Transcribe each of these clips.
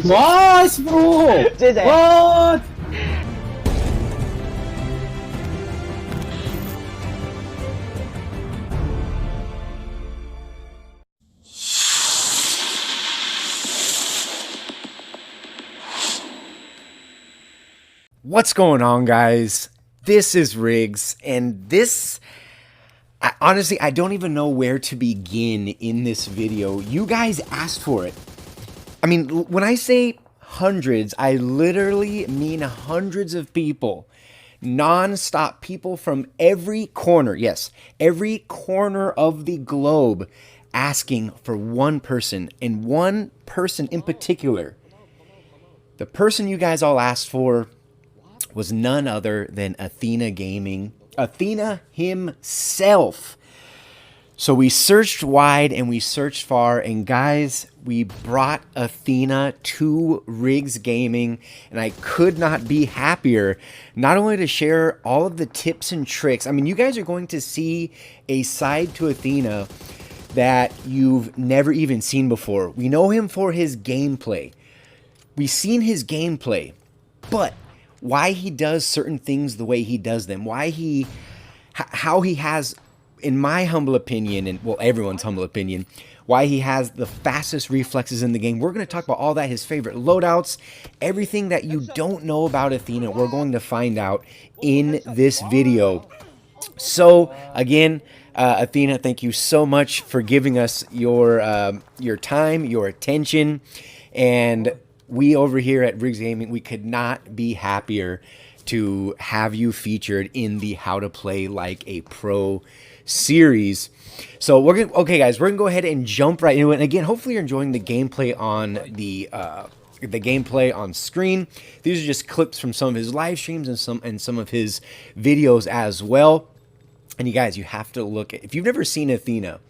Nice, bro! 謝謝。What? What's going on, guys? This is Riggs, and honestly, I don't even know where to begin in this video. You guys asked for it. I mean, when I say hundreds, I literally mean hundreds of people. Non-stop people from every corner, yes, every corner of the globe asking for one person, and one person in particular. The person you guys all asked for was none other than Athena Gaming, Athena himself. So we searched wide and we searched far, and guys, we brought Athena to Riggs Gaming, and I could not be happier, not only to share all of the tips and tricks. I mean, you guys are going to see a side to Athena that you've never even seen before. We know him for his gameplay. We've seen his gameplay, but why he does certain things the way he does them, how he has, in my humble opinion, and well, everyone's humble opinion, why he has the fastest reflexes in the game. We're going to talk about all that, his favorite loadouts, everything that you don't know about Athena, we're going to find out in this video. So again, Athena, thank you so much for giving us your time, your attention, and we over here at Riggs Gaming, we could not be happier to have you featured in the How to Play Like a Pro series. So okay guys, we're gonna go ahead and jump right into it. And again, hopefully you're enjoying the gameplay on the gameplay on screen. These are just clips from some of his live streams and some of his videos as well. And you guys, you have to look at, if you've never seen Athena,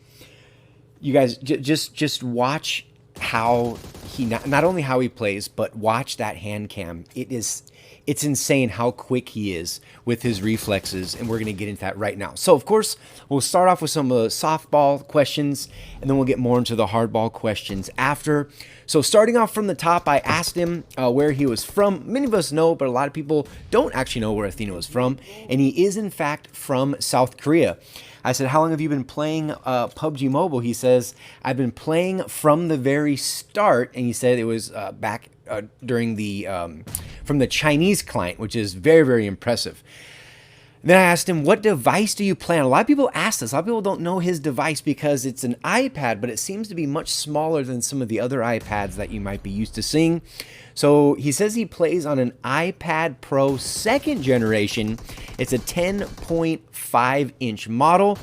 you guys just watch how he not only how he plays, but watch that hand cam. It's insane how quick he is with his reflexes, and we're going to get into that right now. So of course, we'll start off with some softball questions, and then we'll get more into the hardball questions after. So starting off from the top, I asked him where he was from. Many of us know, but a lot of people don't actually know where Athena was from, and he is in fact from South Korea. I said, how long have you been playing PUBG Mobile? He says, I've been playing from the very start. And he said it was back during the, from the Chinese client, which is very, very impressive. Then I asked him, what device do you play on? A lot of people ask this. A lot of people don't know his device because it's an iPad, but it seems to be much smaller than some of the other iPads that you might be used to seeing. So he says he plays on an iPad Pro 2nd generation. It's a 10.5 inch model.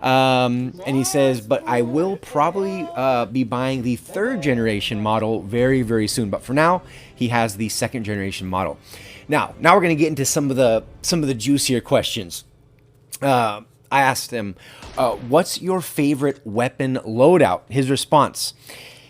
And he says, but I will probably be buying the 3rd generation model very, very soon. But for now, he has the 2nd generation model. Now we're going to get into some of the juicier questions. I asked him, what's your favorite weapon loadout? His response,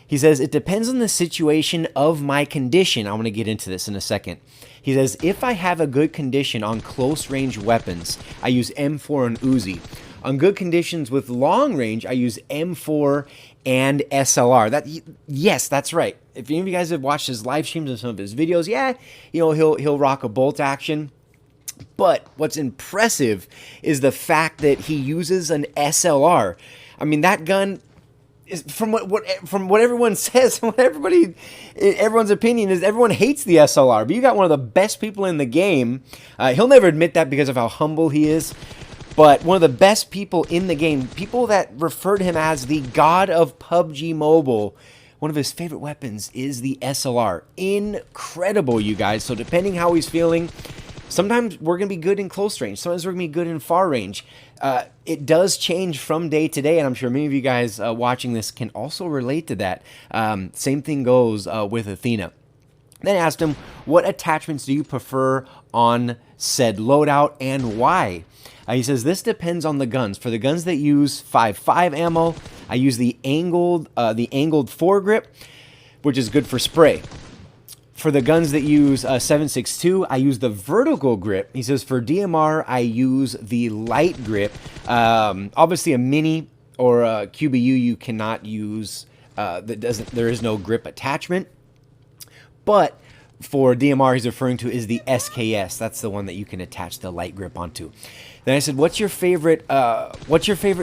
he says, it depends on the situation of my condition. I'm going to get into this in a second. He says, if I have a good condition on close range weapons, I use M4 and Uzi. On good conditions with long range, I use M4 and SLR. Yes, that's right. If any of you guys have watched his live streams and some of his videos, yeah, you know, he'll rock a bolt action. But what's impressive is the fact that he uses an SLR. I mean, that gun is, from what everyone says, what everyone's opinion is, everyone hates the SLR. But you got one of the best people in the game. He'll never admit that because of how humble he is. But one of the best people in the game, people that refer to him as the god of PUBG Mobile, one of his favorite weapons is the SLR. Incredible, you guys. So depending how he's feeling, sometimes we're going to be good in close range. Sometimes we're going to be good in far range. It does change from day to day, and I'm sure many of you guys watching this can also relate to that. Same thing goes with Athena. Then I asked him, what attachments do you prefer on said loadout and why? He says, this depends on the guns. For the guns that use 5.5 ammo, I use the angled foregrip, which is good for spray. For the guns that use 7.62, I use the vertical grip. He says, for DMR, I use the light grip. Obviously, a mini or a QBU, you cannot use, there is no grip attachment. but for DMR he's referring to is the SKS. That's the one that you can attach the light grip onto. Then I said, what's your favorite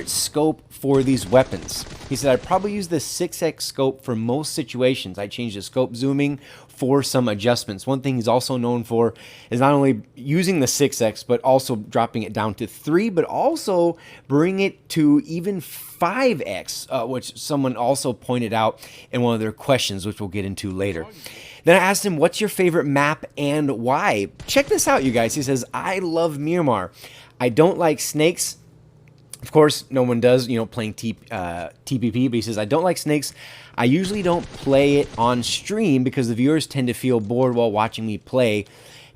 scope for these weapons? He said, I'd probably use the 6x scope for most situations. I changed the scope zooming for some adjustments. One thing he's also known for is not only using the 6x, but also dropping it down to 3, but also bring it to even 5x, which someone also pointed out in one of their questions, which we'll get into later. Then I asked him, what's your favorite map and why? Check this out, you guys. He says, I love Miramar. I don't like snakes. Of course, no one does, you know, playing TPP, but he says, I don't like snakes. I usually don't play it on stream because the viewers tend to feel bored while watching me play.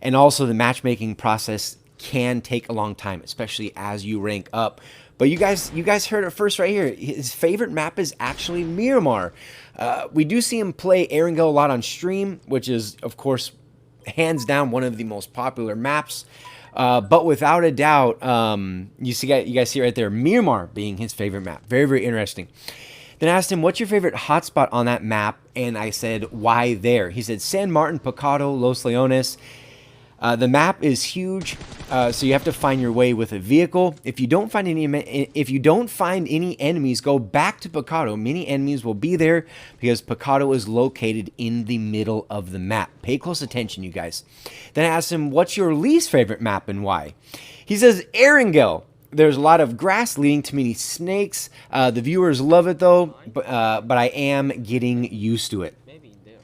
And also the matchmaking process can take a long time, especially as you rank up. But you guys heard it first right here. His favorite map is actually Miramar. We do see him play Erangel a lot on stream, which is, of course, hands down one of the most popular maps. But without a doubt, you guys see right there, Miramar being his favorite map. Very, very interesting. Then I asked him, what's your favorite hotspot on that map? And I said, why there? He said, San Martin, Picado, Los Leones. The map is huge, so you have to find your way with a vehicle. If you don't find any enemies, go back to Picado. Many enemies will be there because Picado is located in the middle of the map. Pay close attention, you guys. Then I asked him, what's your least favorite map and why? He says, Erangel. There's a lot of grass leading to many snakes. The viewers love it though, but I am getting used to it.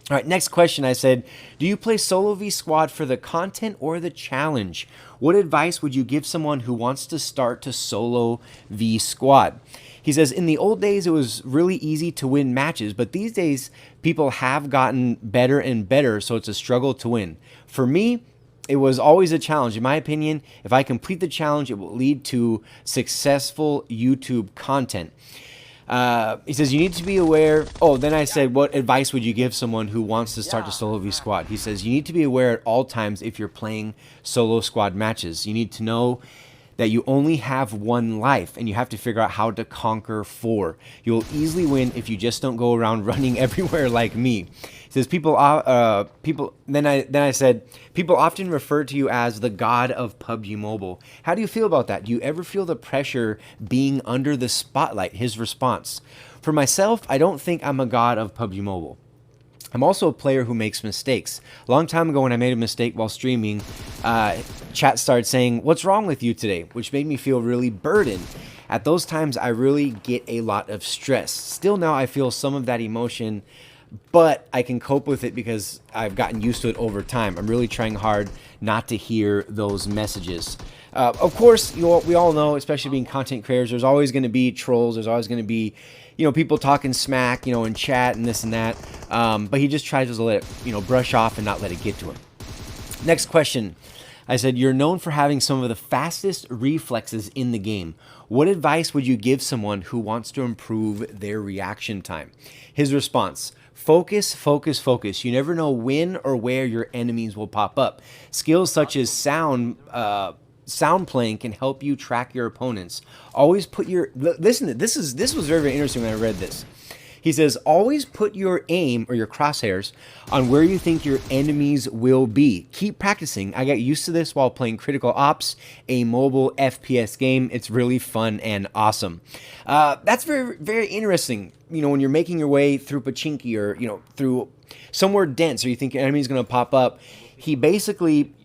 All right, next question. I said, do you play solo v squad for the content or the challenge? What advice would you give someone who wants to start to solo v squad? He says, in the old days, it was really easy to win matches, but these days, people have gotten better and better, so it's a struggle to win. For me, it was always a challenge. In my opinion, if I complete the challenge, it will lead to successful YouTube content. He says, you need to be aware. Oh, then I said, what advice would you give someone who wants to start to solo v squad? He says, you need to be aware at all times if you're playing solo squad matches. You need to know that you only have one life and you have to figure out how to conquer 4. You'll easily win if you just don't go around running everywhere like me. He says, then I said, people often refer to you as the god of PUBG Mobile. How do you feel about that? Do you ever feel the pressure being under the spotlight? His response, for myself, I don't think I'm a god of PUBG Mobile. I'm also a player who makes mistakes. A long time ago when I made a mistake while streaming, chat started saying, what's wrong with you today? Which made me feel really burdened. At those times, I really get a lot of stress. Still now I feel some of that emotion, but I can cope with it because I've gotten used to it over time. I'm really trying hard not to hear those messages. Of course, we all know, especially being content creators, there's always going to be trolls. There's always going to be, people talking smack, in chat and this and that. But he just tries to let it, brush off and not let it get to him. Next question. I said, you're known for having some of the fastest reflexes in the game. What advice would you give someone who wants to improve their reaction time? His response, focus, focus, focus. You never know when or where your enemies will pop up. Skills such as sound playing can help you track your opponents. Always put your, listen, this was very, very interesting when I read this. He says, always put your aim or your crosshairs on where you think your enemies will be. Keep practicing. I got used to this while playing Critical Ops, a mobile FPS game. It's really fun and awesome. That's very, very interesting. When you're making your way through Pachinki or, through somewhere dense or you think your enemy's going to pop up, he basically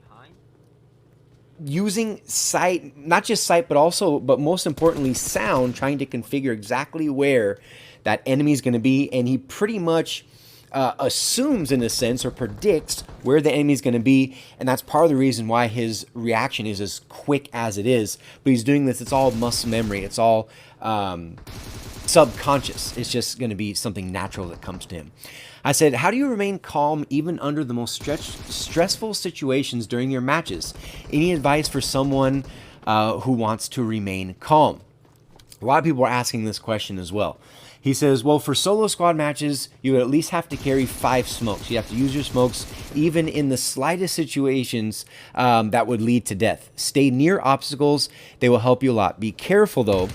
using sight, not just sight, but most importantly, sound, trying to configure exactly where that enemy is going to be, and he pretty much assumes, in a sense, or predicts where the enemy is going to be, and that's part of the reason why his reaction is as quick as it is. But he's doing this, it's all muscle memory, it's all subconscious. It's just going to be something natural that comes to him. I said, how do you remain calm even under the most stressful situations during your matches? Any advice for someone who wants to remain calm? A lot of people are asking this question as well. He says, well, for solo squad matches, you would at least have to carry 5 smokes. You have to use your smokes even in the slightest situations that would lead to death. Stay near obstacles. They will help you a lot. Be careful, though.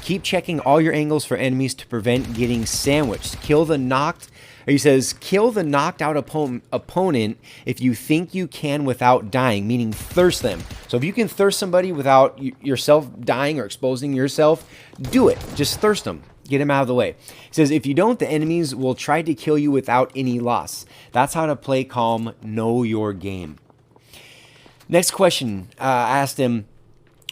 Keep checking all your angles for enemies to prevent getting sandwiched. Kill the knocked He says, kill the knocked out opponent if you think you can without dying, meaning thirst them. So if you can thirst somebody without yourself dying or exposing yourself, do it. Just thirst them. Get him out of the way. He says, if you don't, the enemies will try to kill you without any loss. That's how to play calm, know your game. Next question, I asked him,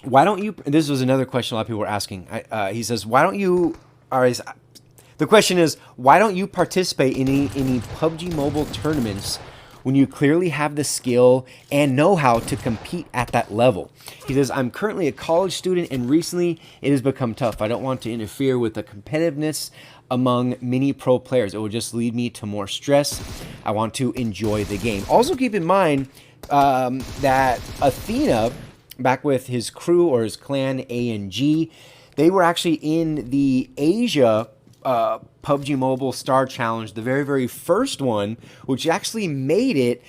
why don't you, this was another question a lot of people were asking. He says, why don't you, the question is, why don't you participate in any PUBG Mobile tournaments when you clearly have the skill and know-how to compete at that level? He says, I'm currently a college student and recently it has become tough. I don't want to interfere with the competitiveness among many pro players. It will just lead me to more stress. I want to enjoy the game. Also keep in mind that Athena, back with his crew or his clan A and G, they were actually in the Asia PUBG Mobile Star Challenge, the very, very first one, which actually made it.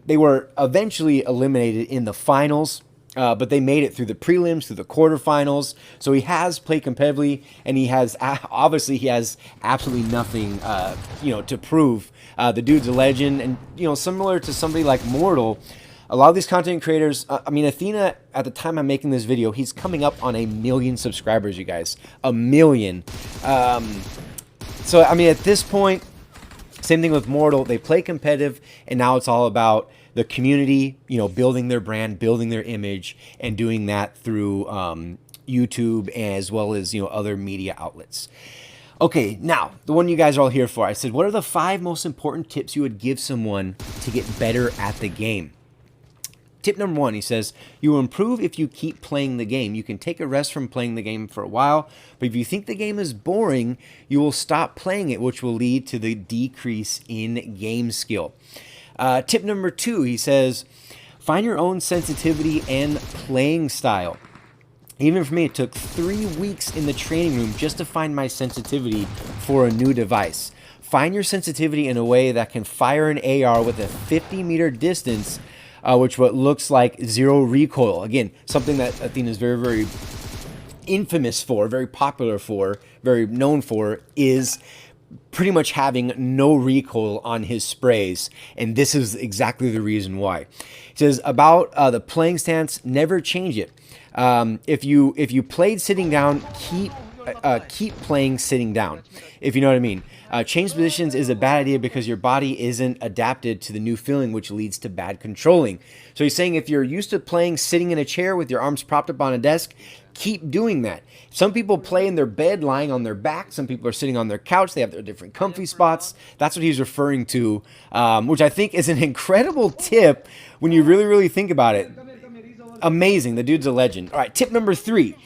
They were eventually eliminated in the finals, but they made it through the prelims, through the quarterfinals. So he has played competitively, and he has obviously he has absolutely nothing, to prove. The dude's a legend, and similar to somebody like Mortal. A lot of these content creators, Athena, at the time I'm making this video, he's coming up on 1 million subscribers, you guys. 1 million. So, at this point, same thing with Mortal. They play competitive, and now it's all about the community, building their brand, building their image, and doing that through YouTube as well as, other media outlets. Okay, now, the one you guys are all here for. I said, what are the 5 most important tips you would give someone to get better at the game? Tip number 1, he says, you will improve if you keep playing the game. You can take a rest from playing the game for a while, but if you think the game is boring, you will stop playing it, which will lead to the decrease in game skill. Tip number 2, he says, find your own sensitivity and playing style. Even for me, it took 3 weeks in the training room just to find my sensitivity for a new device. Find your sensitivity in a way that can fire an AR with a 50-meter distance, which what looks like 0 recoil. Again, something that Athena is very, very infamous for, very popular for, very known for, is pretty much having no recoil on his sprays, and this is exactly the reason why. He says about the playing stance, never change it. If you played sitting down, keep playing sitting down, if you know what I mean. Change positions is a bad idea because your body isn't adapted to the new feeling, which leads to bad controlling. So he's saying if you're used to playing sitting in a chair with your arms propped up on a desk, keep doing that. Some people play in their bed lying on their back. Some people are sitting on their couch. They have their different comfy spots. That's what he's referring to, which I think is an incredible tip when you really, really think about it. Amazing. The dude's a legend. All right, tip number 3.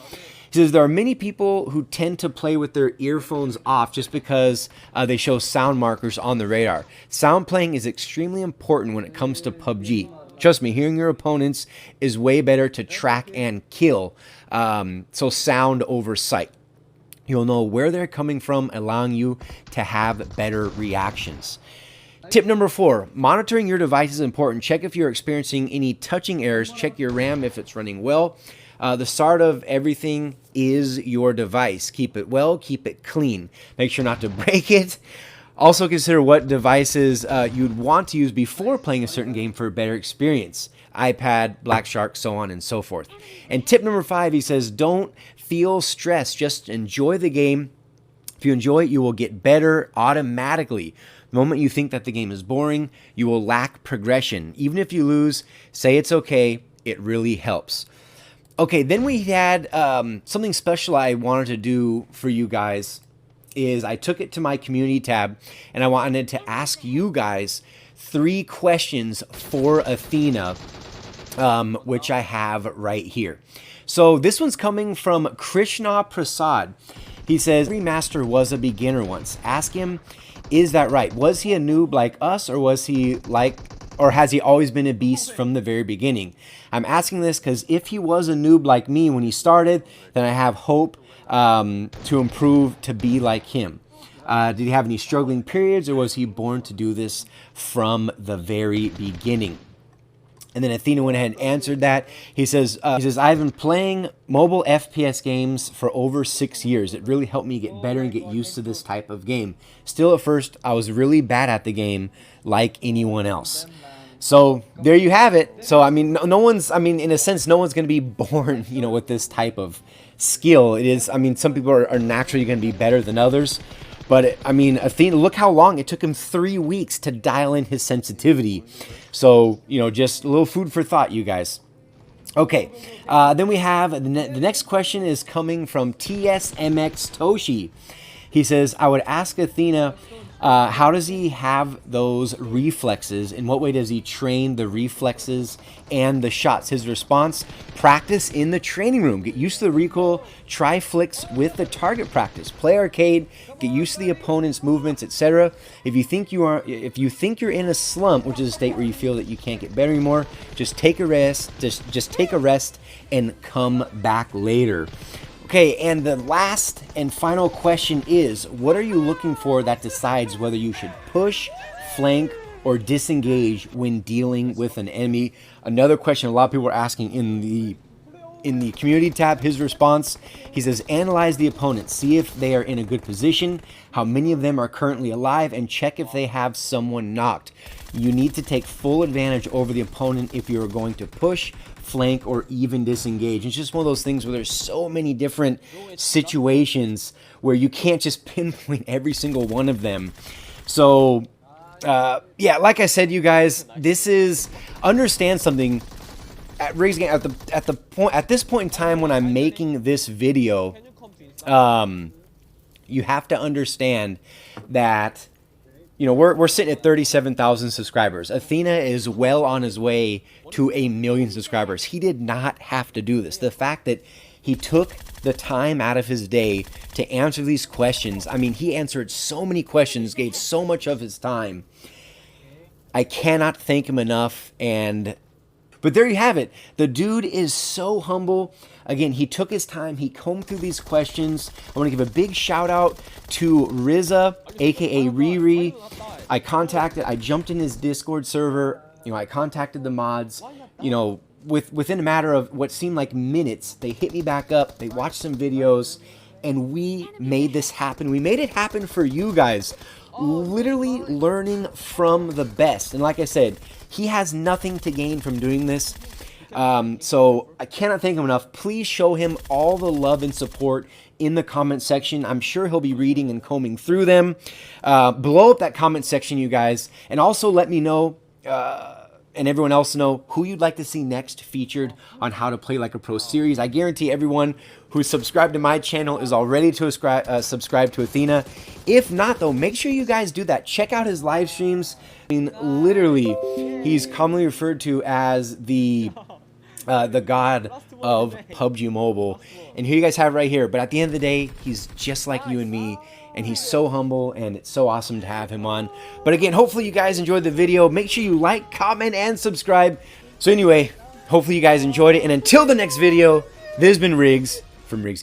He says there are many people who tend to play with their earphones off just because they show sound markers on the radar. Sound playing is extremely important when it comes to PUBG. Trust me, hearing your opponents is way better to track and kill. So sound over sight. You'll know where they're coming from, allowing you to have better reactions. Tip number 4, monitoring your device is important. Check if you're experiencing any touching errors. Check your RAM if it's running well. The start of everything is your device. Keep it well, keep it clean. Make sure not to break it. Also consider what devices you'd want to use before playing a certain game for a better experience. iPad, Black Shark, so on and so forth. And tip number 5, he says, don't feel stressed. Just enjoy the game. If you enjoy it, you will get better automatically. The moment you think that the game is boring, you will lack progression. Even if you lose, say it's okay. It really helps. Okay, then we had something special I wanted to do for you guys. Is I took it to my community tab and I wanted to ask you guys 3 questions for Athena, which I have right here. So this one's coming from Krishna Prasad. He says, every master was a beginner once. Ask him, is that right? Was he a noob like us, or was he or has he always been a beast from the very beginning? I'm asking this because if he was a noob like me when he started, then I have hope to improve to be like him. Did he have any struggling periods, or was he born to do this from the very beginning? And then Athena went ahead and answered that. He says, I've been playing mobile FPS games for over 6 years. It really helped me get better and get used to this type of game. Still, at first, I was really bad at the game like anyone else. So there you have it. So, I mean, no one's, I mean, in a sense, no one's going to be born, you know, with this type of skill. It is, I mean, some people are naturally going to be better than others. But, I mean, Athena, look how long it took him 3 weeks to dial in his sensitivity. So, you know, just a little food for thought, you guys. Okay, then we have the next question is coming from TSMX Toshi. He says, I would ask Athena, how does he have those reflexes? In what way does he train the reflexes and the shots? His response, practice in the training room. Get used to the recoil, try flicks with the target practice. Play arcade, get used to the opponent's movements, etc. If you think you're in a slump, which is a state where you feel that you can't get better anymore, just take a rest, just take a rest and come back later. Okay, and the last and final question is, what are you looking for that decides whether you should push, flank, or disengage when dealing with an enemy? Another question a lot of people are asking in the community tab. His response, he says, analyze the opponent, see if they are in a good position, how many of them are currently alive, and check if they have someone knocked. You need to take full advantage over the opponent if you are going to push, flank, or even disengage. It's just one of those things where there's so many different situations where you can't just pinpoint every single one of them. So yeah, like I said, you guys, this is, understand something. At this point in time when I'm making this video, you have to understand that, you know, we're sitting at 37,000 subscribers. Athena is well on his way to 1 million subscribers. He did not have to do this. The fact that he took the time out of his day to answer these questions, I mean, he answered so many questions, gave so much of his time. I cannot thank him enough. But there you have it. The dude is so humble. Again, he took his time. He combed through these questions. I want to give a big shout out to Riza, aka Riri. I jumped in his Discord server. You know, I contacted the mods. You know, within a matter of what seemed like minutes, they hit me back up. They watched some videos, and we made this happen. We made it happen for you guys. Literally learning from the best. And like I said, he has nothing to gain from doing this. So I cannot thank him enough. Please show him all the love and support in the comment section. I'm sure he'll be reading and combing through them. Blow up that comment section, you guys. And also let me know, and everyone else know, who you'd like to see next featured on How to Play Like a Pro series. I guarantee everyone who's subscribed to my channel is already subscribed to Athena. If not, though, make sure you guys do that. Check out his live streams. I mean, literally, he's commonly referred to as the god of PUBG Mobile. And here you guys have it right here. But at the end of the day, he's just like you and me. And he's so humble, and it's so awesome to have him on. But again, hopefully you guys enjoyed the video. Make sure you like, comment, and subscribe. So anyway, hopefully you guys enjoyed it. And until the next video, this has been Riggs from Riggs.